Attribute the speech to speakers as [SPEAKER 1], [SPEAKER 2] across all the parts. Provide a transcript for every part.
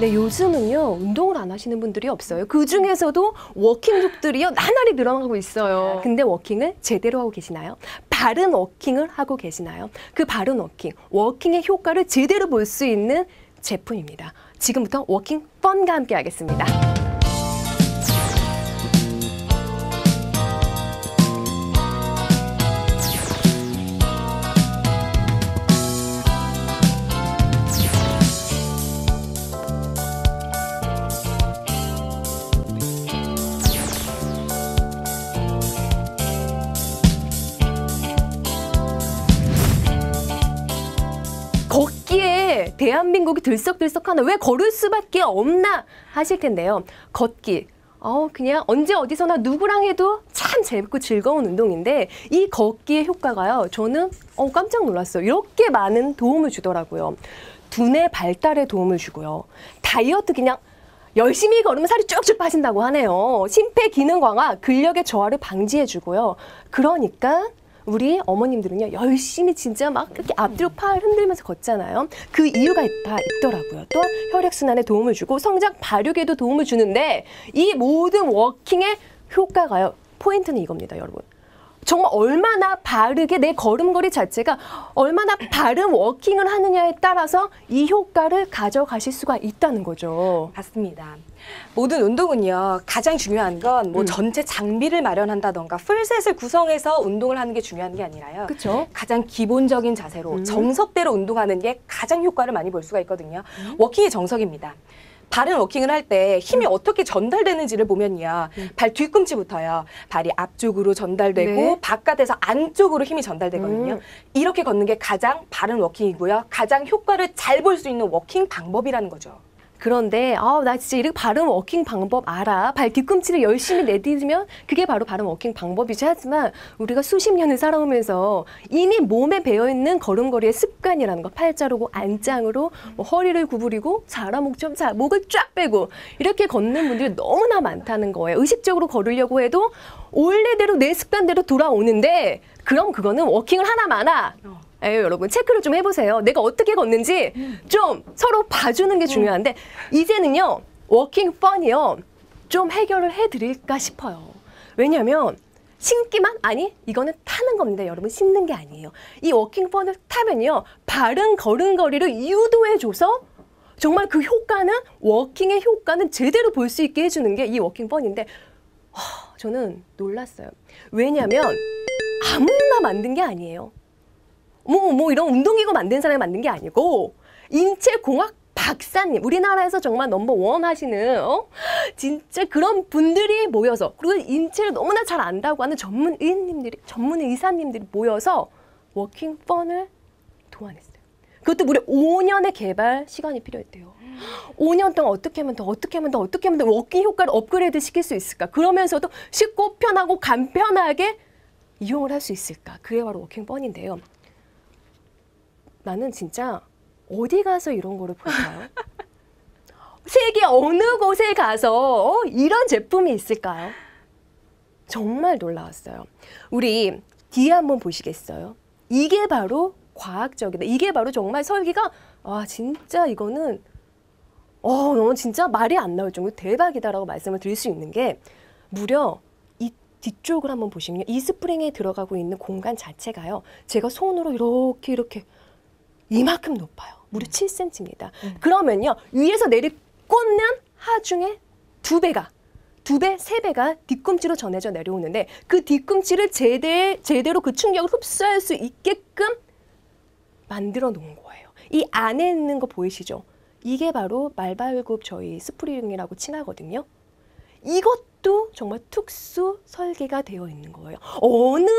[SPEAKER 1] 네, 요즘은요 운동을 안 하시는 분들이 없어요. 그 중에서도 워킹족들이요 나날이 늘어나고 있어요. 근데 워킹을 제대로 하고 계시나요? 바른 워킹을 하고 계시나요? 그 바른 워킹의 효과를 제대로 볼 수 있는 제품입니다. 지금부터 워킹 펀과 함께 하겠습니다. 걷기에 대한민국이 들썩들썩하나 왜 걸을 수밖에 없나 하실 텐데요. 걷기. 그냥 언제 어디서나 누구랑 해도 참 재밌고 즐거운 운동인데 이 걷기의 효과가요. 저는 깜짝 놀랐어요. 이렇게 많은 도움을 주더라고요. 두뇌 발달에 도움을 주고요. 다이어트 그냥 열심히 걸으면 살이 쭉쭉 빠진다고 하네요. 심폐기능 강화, 근력의 저하를 방지해 주고요. 그러니까 우리 어머님들은요 열심히 진짜 막 이렇게 앞뒤로 팔 흔들면서 걷잖아요. 그 이유가 다 있더라고요. 또한 혈액순환에 도움을 주고 성장 발육에도 도움을 주는데 이 모든 워킹의 효과가요. 포인트는 이겁니다, 여러분. 정말 얼마나 바르게 내 걸음걸이 자체가 얼마나 바른 워킹을 하느냐에 따라서 이 효과를 가져가실 수가 있다는 거죠.
[SPEAKER 2] 맞습니다. 모든 운동은요 가장 중요한 건 뭐 전체 장비를 마련한다던가 풀셋을 구성해서 운동을 하는 게 중요한 게 아니라요.
[SPEAKER 1] 그렇죠.
[SPEAKER 2] 가장 기본적인 자세로 정석대로 운동하는 게 가장 효과를 많이 볼 수가 있거든요. 워킹의 정석입니다. 바른 워킹을 할 때 힘이 어떻게 전달되는지를 보면요. 발 뒤꿈치부터요. 발이 앞쪽으로 전달되고
[SPEAKER 1] 네.
[SPEAKER 2] 바깥에서 안쪽으로 힘이 전달되거든요. 이렇게 걷는 게 가장 바른 워킹이고요. 가장 효과를 잘 볼 수 있는 워킹 방법이라는 거죠.
[SPEAKER 1] 그런데 나 진짜 이렇게 바른 워킹 방법 알아. 발 뒤꿈치를 열심히 내딛으면 그게 바로 바른 워킹 방법이지. 하지만 우리가 수십 년을 살아오면서 이미 몸에 배어있는 걸음걸이의 습관이라는 거. 팔 자르고 안짱으로 뭐 허리를 구부리고 자라목처럼 목을 쫙 빼고 이렇게 걷는 분들이 너무나 많다는 거예요. 의식적으로 걸으려고 해도 원래대로 내 습관대로 돌아오는데 그럼 그거는 워킹을 하나 마나. 여러분 체크를 좀 해보세요. 내가 어떻게 걷는지 좀 서로 봐주는 게 중요한데 이제는요 워킹 펀이요 좀 해결을 해드릴까 싶어요. 왜냐하면 신기만 아니 이거는 타는 겁니다. 여러분 씹는 게 아니에요. 이 워킹 펀을 타면요 바른 걸음걸이를 유도해줘서 정말 그 효과는 워킹의 효과는 제대로 볼 수 있게 해주는 게 이 워킹 펀인데 저는 놀랐어요. 왜냐하면 아무나 만든 게 아니에요. 뭐 이런 운동기구 만든 사람이 만든 게 아니고 인체공학 박사님, 우리나라에서 정말 넘버원 하시는 진짜 그런 분들이 모여서 그리고 인체를 너무나 잘 안다고 하는 전문 의사님들이 모여서 워킹 펀을 도안했어요. 그것도 무려 5년의 개발 시간이 필요했대요. 5년 동안 어떻게 하면 더 워킹 효과를 업그레이드 시킬 수 있을까? 그러면서도 쉽고 편하고 간편하게 이용을 할 수 있을까? 그게 바로 워킹 펀인데요. 나는 진짜 어디 가서 이런 거를 볼까요? 세계 어느 곳에 가서 이런 제품이 있을까요? 정말 놀라웠어요. 우리 뒤에 한번 보시겠어요? 이게 바로 과학적이다. 이게 바로 정말 설계가 진짜 이거는 너무 진짜 말이 안 나올 정도로 대박이다라고 말씀을 드릴 수 있는 게 무려 이 뒤쪽을 한번 보시면요. 이 스프링에 들어가고 있는 공간 자체가요. 제가 손으로 이렇게 이만큼 높아요. 무려 7cm입니다. 그러면요. 위에서 꽂는 하중의 2배, 3배가 뒤꿈치로 전해져 내려오는데 그 뒤꿈치를 제대로 그 충격을 흡수할 수 있게끔 만들어 놓은 거예요. 이 안에 있는 거 보이시죠? 이게 바로 말발굽 저희 스프링이라고 칭하거든요. 이것도 정말 특수 설계가 되어 있는 거예요. 어느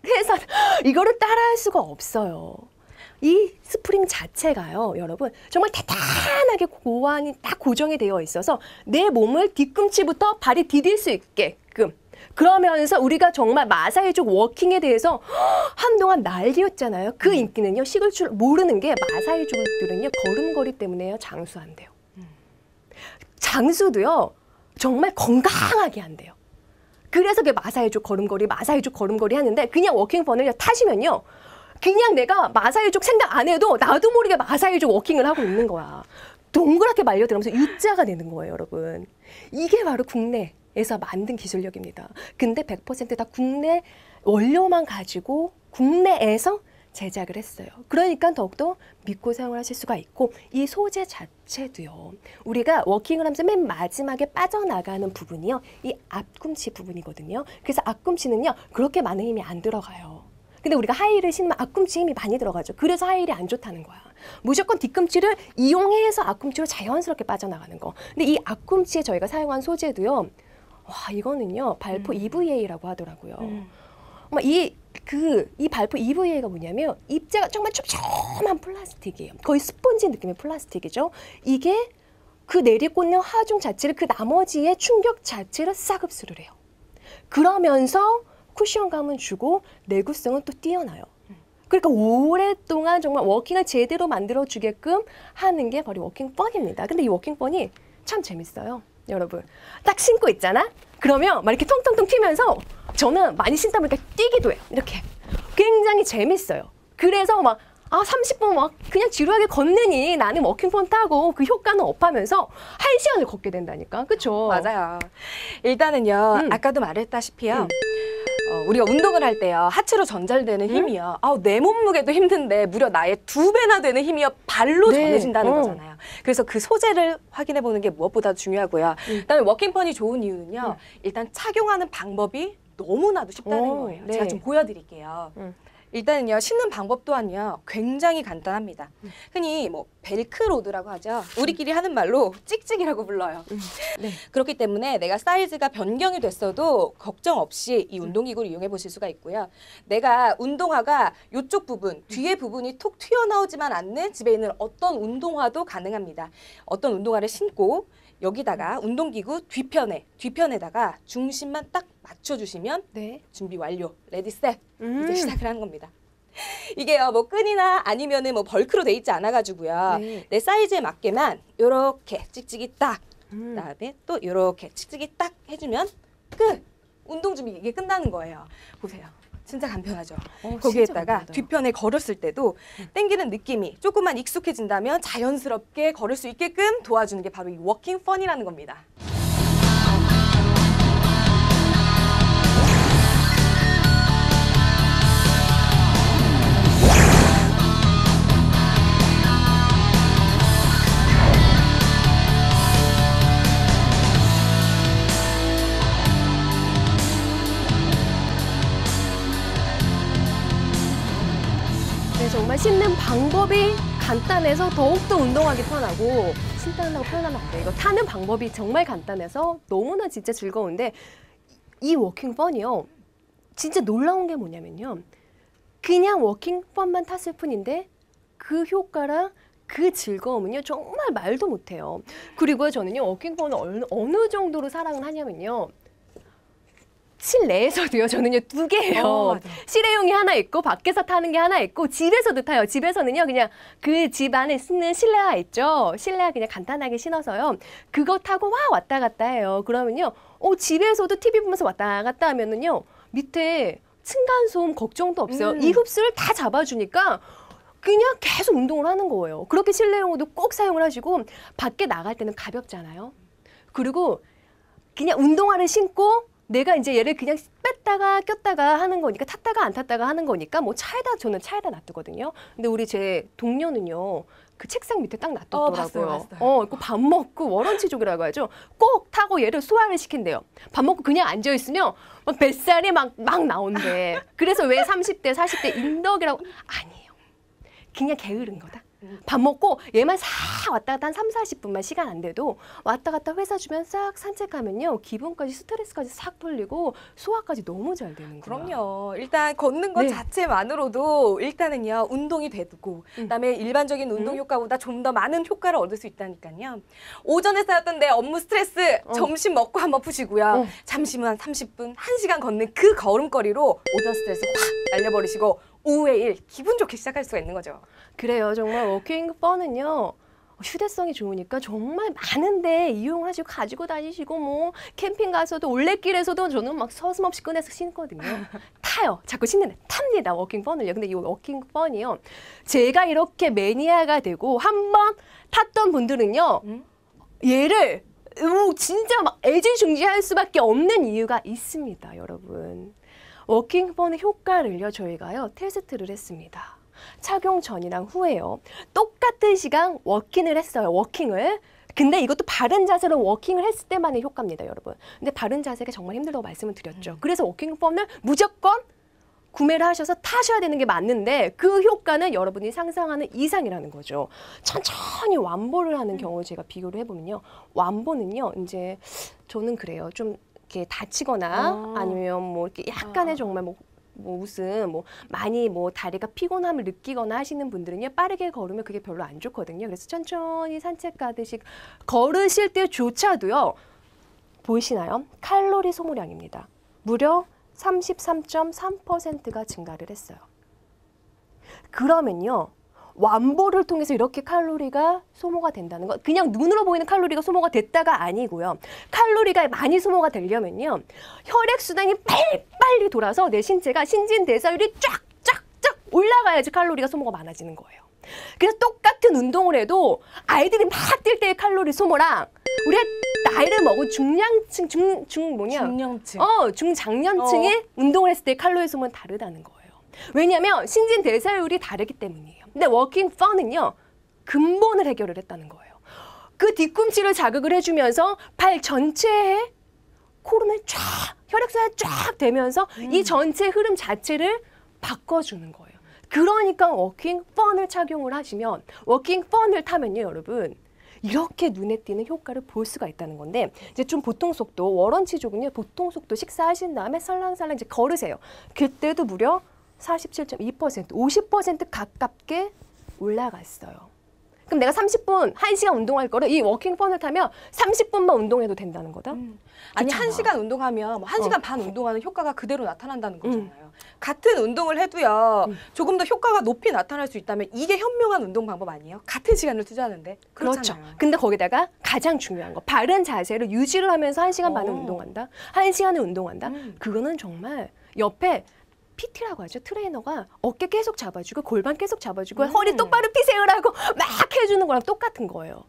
[SPEAKER 1] 회사 이거를 따라할 수가 없어요. 이 스프링 자체가요, 여러분 정말 탄탄하게 고안이 딱 고정이 되어 있어서 내 몸을 뒤꿈치부터 발이 디딜 수 있게끔 그러면서 우리가 정말 마사이족 워킹에 대해서 한동안 난리였잖아요. 그 인기는요, 식을 줄 모르는 게 마사이족들은요, 걸음걸이 때문에요, 장수한대요. 장수도요, 정말 건강하게 한대요. 그래서 그 마사이족 걸음걸이 하는데 그냥 워킹펀을 타시면요, 그냥 내가 마사이족 생각 안 해도 나도 모르게 마사이족 워킹을 하고 있는 거야. 동그랗게 말려들면서 U자가 되는 거예요, 여러분. 이게 바로 국내에서 만든 기술력입니다. 근데 100% 다 국내 원료만 가지고 국내에서 제작을 했어요. 그러니까 더욱더 믿고 사용을 하실 수가 있고 이 소재 자체도요. 우리가 워킹을 하면서 맨 마지막에 빠져나가는 부분이요. 이 앞꿈치 부분이거든요. 그래서 앞꿈치는요. 그렇게 많은 힘이 안 들어가요. 근데 우리가 하이힐을 신으면 앞꿈치 힘이 많이 들어가죠. 그래서 하이힐이 안 좋다는 거야. 무조건 뒤꿈치를 이용해서 앞꿈치로 자연스럽게 빠져나가는 거. 근데 이 앞꿈치에 저희가 사용한 소재도요. 와, 이거는요. 발포 EVA라고 하더라고요. 이 발포 EVA가 뭐냐면 입자가 정말 촘촘한 플라스틱이에요. 거의 스펀지 느낌의 플라스틱이죠. 이게 그 내리꽂는 하중 자체를 그 나머지의 충격 자체를 싹 흡수를 해요. 그러면서 쿠션감은 주고 내구성은 또 뛰어나요. 그러니까 오랫동안 정말 워킹을 제대로 만들어주게끔 하는 게 바로 워킹펀입니다. 근데 이 워킹펀이 참 재밌어요. 여러분 딱 신고 있잖아? 그러면 막 이렇게 통통통 튀면서 저는 많이 신다 보니까 뛰기도 해요. 이렇게 굉장히 재밌어요. 그래서 막 30분 막 그냥 지루하게 걷느니 나는 워킹폰 타고 그 효과는 업하면서 1시간을 걷게 된다니까. 그쵸?
[SPEAKER 2] 맞아요. 일단은요. 아까도 말했다시피요. 우리가 운동을 할 때요. 하체로 전달되는 힘이요. 내 몸무게도 힘든데 무려 나의 2배나 되는 힘이요. 발로 전해진다는 거잖아요. 그래서 그 소재를 확인해 보는 게 무엇보다 중요하고요. 그다음에 워킹펀이 좋은 이유는요. 일단 착용하는 방법이 너무나도 쉽다는 거예요.
[SPEAKER 1] 네.
[SPEAKER 2] 제가 좀 보여드릴게요. 일단은요, 신는 방법 또한요, 굉장히 간단합니다. 흔히 뭐 벨크로드라고 하죠. 우리끼리 하는 말로 찍찍이라고 불러요.
[SPEAKER 1] 네.
[SPEAKER 2] 그렇기 때문에 내가 사이즈가 변경이 됐어도 걱정 없이 이 운동기구를 이용해 보실 수가 있고요. 내가 운동화가 이쪽 부분, 뒤에 부분이 톡 튀어나오지만 않는 집에 있는 어떤 운동화도 가능합니다. 어떤 운동화를 신고 여기다가 운동기구 뒤편에다가 중심만 딱 맞춰주시면
[SPEAKER 1] 네.
[SPEAKER 2] 준비 완료. 레디 셋. 이제 시작을 하는 겁니다. 이게요, 뭐 끈이나 아니면은 뭐 벌크로 돼 있지 않아가지고요.
[SPEAKER 1] 네.
[SPEAKER 2] 내 사이즈에 맞게만 요렇게 찍찍이 딱. 그다음에 또 요렇게 찍찍이 딱 해주면 끝. 운동 준비 이게 끝나는 거예요. 보세요. 진짜 간편하죠. 거기에다가
[SPEAKER 1] 진짜
[SPEAKER 2] 뒤편에 걸었을 때도 당기는 느낌이 조금만 익숙해진다면 자연스럽게 걸을 수 있게끔 도와주는 게 바로 이 워킹 펀이라는 겁니다.
[SPEAKER 1] 정말 신는 방법이 간단해서 더욱더 운동하기 편하고 신다고 표현하면 안 돼. 이거 타는 방법이 정말 간단해서 너무나 진짜 즐거운데 이 워킹펀이요. 진짜 놀라운 게 뭐냐면요. 그냥 워킹펀만 탔을 뿐인데 그 효과랑 그 즐거움은요. 정말 말도 못해요. 그리고 저는요. 워킹펀을 어느 정도로 사랑을 하냐면요. 실내에서도요. 저는요 2개예요. 실내용이 하나 있고 밖에서 타는 게 하나 있고 집에서도 타요. 집에서는요. 그냥 그 집 안에 쓰는 실내화 있죠. 실내화 그냥 간단하게 신어서요. 그거 타고 막 왔다 갔다 해요. 그러면요. 집에서도 TV 보면서 왔다 갔다 하면은요. 밑에 층간소음 걱정도 없어요. 이 흡수를 다 잡아주니까 그냥 계속 운동을 하는 거예요. 그렇게 실내용으로도 꼭 사용을 하시고 밖에 나갈 때는 가볍잖아요. 그리고 그냥 운동화를 신고 내가 이제 얘를 그냥 뺐다가 꼈다가 하는 거니까 탔다가 안 탔다가 하는 거니까 뭐 저는 차에다 놔두거든요. 근데 우리 제 동료는요. 그 책상 밑에 딱 놔뒀더라고요.
[SPEAKER 2] 봤어요.
[SPEAKER 1] 그 밥 먹고 워런치족이라고 하죠. 꼭 타고 얘를 소화를 시킨대요. 밥 먹고 그냥 앉아 있으면 막 뱃살이 막 나온대. 그래서 왜 30대, 40대 인덕이라고 아니에요. 그냥 게으른 거다. 밥 먹고 얘만 싹 왔다 갔다 한 3, 40분만 시간 안 돼도 왔다 갔다 회사 주면 싹 산책하면요. 기분까지 스트레스까지 싹 풀리고 소화까지 너무 잘 되는 거예요.
[SPEAKER 2] 그럼요. 일단 걷는 것 자체만으로도 일단은요. 운동이 되고 그다음에 일반적인 운동 효과보다 좀 더 많은 효과를 얻을 수 있다니까요. 오전에 쌓였던 내 업무 스트레스 점심 먹고 한번 푸시고요. 잠시만 30분, 1시간 걷는 그 걸음걸이로 오전 스트레스 확 날려버리시고 오후의 일 기분 좋게 시작할 수가 있는 거죠.
[SPEAKER 1] 그래요. 정말 워킹펀은요. 휴대성이 좋으니까 정말 많은데 이용하시고 가지고 다니시고 뭐 캠핑 가서도 올레길에서도 저는 막 서슴없이 꺼내서 신거든요. 다 타요. 자꾸 신는 탑니다. 워킹 펀을요. 근데 이 워킹 펀이요. 제가 이렇게 매니아가 되고 한번 탔던 분들은요. 얘를 진짜 막 애지중지할 수밖에 없는 이유가 있습니다, 여러분. 워킹 펀의 효과를요, 저희가요, 테스트를 했습니다. 착용 전이랑 후에요. 똑같은 시간 워킹을 했어요, 워킹을. 근데 이것도 바른 자세로 워킹을 했을 때만의 효과입니다, 여러분. 근데 바른 자세가 정말 힘들다고 말씀을 드렸죠. 그래서 워킹 펀을 무조건 구매를 하셔서 타셔야 되는 게 맞는데 그 효과는 여러분이 상상하는 이상이라는 거죠. 천천히 완보를 하는 경우를 제가 비교를 해보면요. 완보는요, 이제 저는 그래요. 좀 이렇게 다치거나 아니면 뭐 이렇게 약간의 정말 뭐 무슨 뭐 많이 뭐 다리가 피곤함을 느끼거나 하시는 분들은요, 빠르게 걸으면 그게 별로 안 좋거든요. 그래서 천천히 산책 가듯이 걸으실 때조차도요, 보이시나요? 칼로리 소모량입니다. 무려 33.3%가 증가를 했어요. 그러면요, 완보를 통해서 이렇게 칼로리가 소모가 된다는 것, 그냥 눈으로 보이는 칼로리가 소모가 됐다가 아니고요. 칼로리가 많이 소모가 되려면요, 혈액순환이 빨리 돌아서 내 신체가 신진대사율이 쫙쫙쫙 올라가야지 칼로리가 소모가 많아지는 거예요. 그래서 똑같은 운동을 해도 아이들이 막 뛸 때의 칼로리 소모랑 우리가 나이를 먹은 중량층, 중장년층이 운동을 했을 때 칼로리 소모는 다르다는 거예요. 왜냐하면 신진대사율이 다르기 때문이에요. 근데 워킹 펀은요, 근본을 해결을 했다는 거예요. 그 뒤꿈치를 자극을 해주면서 발 전체에 코르는 쫙, 혈액순환이 쫙 되면서 이 전체 흐름 자체를 바꿔주는 거예요. 그러니까 워킹 펀을 착용을 하시면, 워킹 펀을 타면요, 여러분, 이렇게 눈에 띄는 효과를 볼 수가 있다는 건데, 이제 좀 보통 속도, 워런치족은요, 보통 속도 식사하신 다음에 살랑살랑 이제 걸으세요. 그때도 무려 47.2%, 50% 가깝게 올라갔어요. 그럼 내가 30분, 1시간 운동할 거를 이 워킹 펀을 타면 30분만 운동해도 된다는 거다?
[SPEAKER 2] 아니, 1시간 운동하면 뭐 1시간 반 운동하는 효과가 그대로 나타난다는 거잖아요. 같은 운동을 해도요, 조금 더 효과가 높이 나타날 수 있다면 이게 현명한 운동 방법 아니에요? 같은 시간을 투자하는데. 그렇잖아요.
[SPEAKER 1] 그렇죠. 근데 거기다가 가장 중요한 거, 바른 자세를 유지를 하면서 1시간 반을 운동한다? 1시간을 운동한다? 그거는 정말 옆에 PT라고 하죠. 트레이너가 어깨 계속 잡아주고 골반 계속 잡아주고 허리 똑바로 피세우라고 막 해주는 거랑 똑같은 거예요.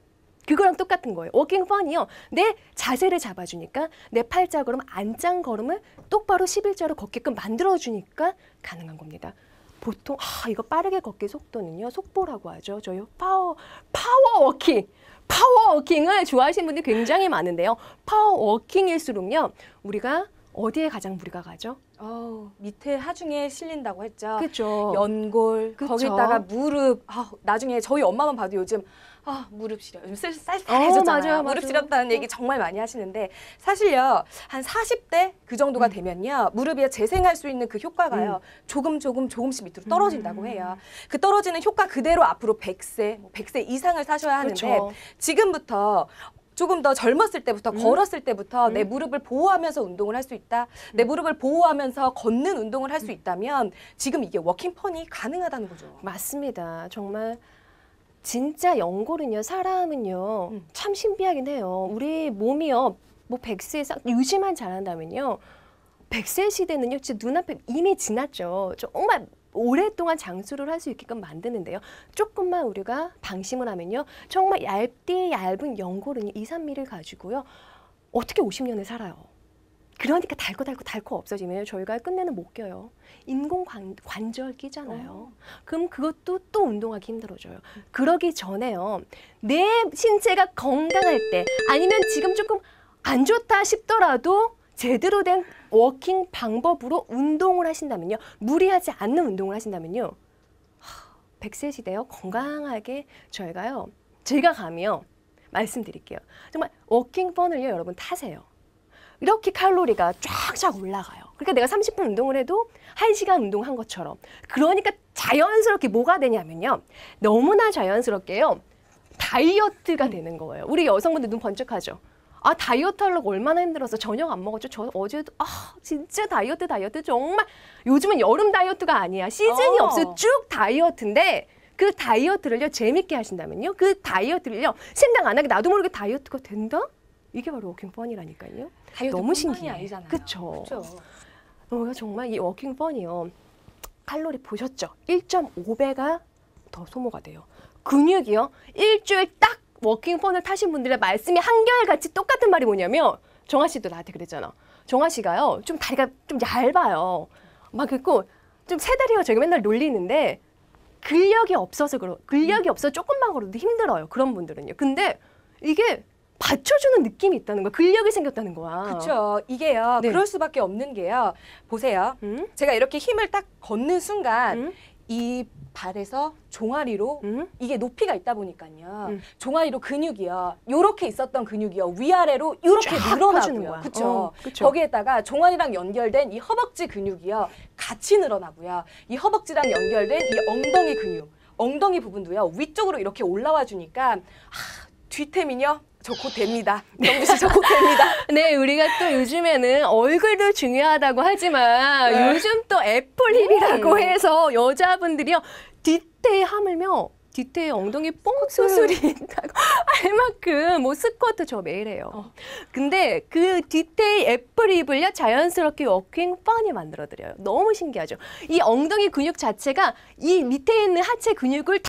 [SPEAKER 1] 그거랑 똑같은 거예요. 워킹 펀이요, 내 자세를 잡아주니까 내 팔자걸음, 안짱걸음을 똑바로 11자로 걷게끔 만들어주니까 가능한 겁니다. 보통 이거 빠르게 걷기 속도는요, 속보라고 하죠. 저희 파워워킹을 좋아하시는 분들이 굉장히 많은데요. 파워워킹일수록요, 우리가 어디에 가장 무리가 가죠?
[SPEAKER 2] 밑에 하중에 실린다고 했죠.
[SPEAKER 1] 그렇죠.
[SPEAKER 2] 연골,
[SPEAKER 1] 그쵸.
[SPEAKER 2] 거기다가 무릎. 나중에 저희 엄마만 봐도 요즘 무릎 시려. 요즘 쌀쌀해졌잖아요. 무릎 시렵다는 얘기 정말 많이 하시는데, 사실요, 한 40대 그 정도가 되면요, 무릎이 재생할 수 있는 그 효과가요, 조금씩 밑으로 떨어진다고 해요. 그 떨어지는 효과 그대로 앞으로 100세 이상을 사셔야 하는데,
[SPEAKER 1] 그쵸.
[SPEAKER 2] 지금부터 조금 더 젊었을 때부터, 걸었을 때부터 내 무릎을 보호하면서 운동을 할 수 있다. 내 무릎을 보호하면서 걷는 운동을 할 수 있다면 지금 이게 워킹 펀이 가능하다는 거죠.
[SPEAKER 1] 맞습니다. 정말 진짜 연골은요, 사람은요, 참 신비하긴 해요. 우리 몸이요, 뭐 100세 유지만 잘한다면요, 100세 시대는요, 진짜 눈앞에 이미 지났죠. 정말 오랫동안 장수를 할 수 있게끔 만드는데요. 조금만 우리가 방심을 하면요, 정말 얇은 연골은 2, 3mm 가지고요, 어떻게 50년을 살아요. 그러니까 닳고 없어지면 저희가 끝내는 못 껴요. 인공 관절 끼잖아요. 그럼 그것도 또 운동하기 힘들어져요. 그러기 전에요, 내 신체가 건강할 때, 아니면 지금 조금 안 좋다 싶더라도 제대로 된 워킹 방법으로 운동을 하신다면요, 무리하지 않는 운동을 하신다면요, 100세 시대요, 건강하게 저희가요, 제가 감이요, 말씀드릴게요. 정말 워킹 펀을요, 여러분 타세요. 이렇게 칼로리가 쫙쫙 올라가요. 그러니까 내가 30분 운동을 해도 1시간 운동한 것처럼. 그러니까 자연스럽게 뭐가 되냐면요, 너무나 자연스럽게요, 다이어트가 되는 거예요. 우리 여성분들 눈 번쩍하죠. 다이어트 하려고 얼마나 힘들어서 저녁 안 먹었죠. 저 어제도 진짜 다이어트 정말. 요즘은 여름 다이어트가 아니야. 시즌이 없어요. 쭉 다이어트인데, 그 다이어트를요, 재밌게 하신다면요, 그 다이어트를요, 생각 안 하게 나도 모르게 다이어트가 된다? 이게 바로 워킹 펀이라니까요. 너무 신기해.
[SPEAKER 2] 아니잖아요.
[SPEAKER 1] 그렇죠. 정말 이 워킹 펀이요. 칼로리 보셨죠? 1.5배가 더 소모가 돼요. 근육이요. 일주일 딱 워킹 펀을 타신 분들의 말씀이 한결같이 똑같은 말이 뭐냐면 정아 씨도 나한테 그랬잖아. 정아 씨가요. 좀 다리가 좀 얇아요. 막 그리고 좀 세 다리가 저기 맨날 놀리는데 근력이 없어서 근력이 없어 조금만 걸어도 힘들어요. 그런 분들은요. 근데 이게 받쳐주는 느낌이 있다는 거야. 근력이 생겼다는 거야.
[SPEAKER 2] 그렇죠. 이게요.
[SPEAKER 1] 네.
[SPEAKER 2] 그럴 수밖에 없는 게요. 보세요. 제가 이렇게 힘을 딱 걷는 순간 이 발에서 종아리로 이게 높이가 있다 보니까요. 종아리로 근육이요. 요렇게 있었던 근육이요. 위아래로 요렇게
[SPEAKER 1] 쫙 퍼주는
[SPEAKER 2] 늘어나고요.
[SPEAKER 1] 거야.
[SPEAKER 2] 그렇죠.
[SPEAKER 1] 그쵸.
[SPEAKER 2] 거기에다가 종아리랑 연결된 이 허벅지 근육이요. 같이 늘어나고요. 이 허벅지랑 연결된 이 엉덩이 근육, 엉덩이 부분도요. 위쪽으로 이렇게 올라와 주니까 뒤태민요. 저 곧 됩니다. 영주 씨, 저 곧 됩니다.
[SPEAKER 1] 네, 우리가 또 요즘에는 얼굴도 중요하다고 하지만 요즘 또 애플힙이라고 해서 여자분들이요. 뒤태에 하물며 뒤태에 엉덩이 뽕 수술이 있다고 할 만큼 뭐 스쿼트 저 매일 해요. 근데 그 뒤태의 애플힙을요 자연스럽게 워킹 펀이 만들어드려요. 너무 신기하죠. 이 엉덩이 근육 자체가 이 밑에 있는 하체 근육을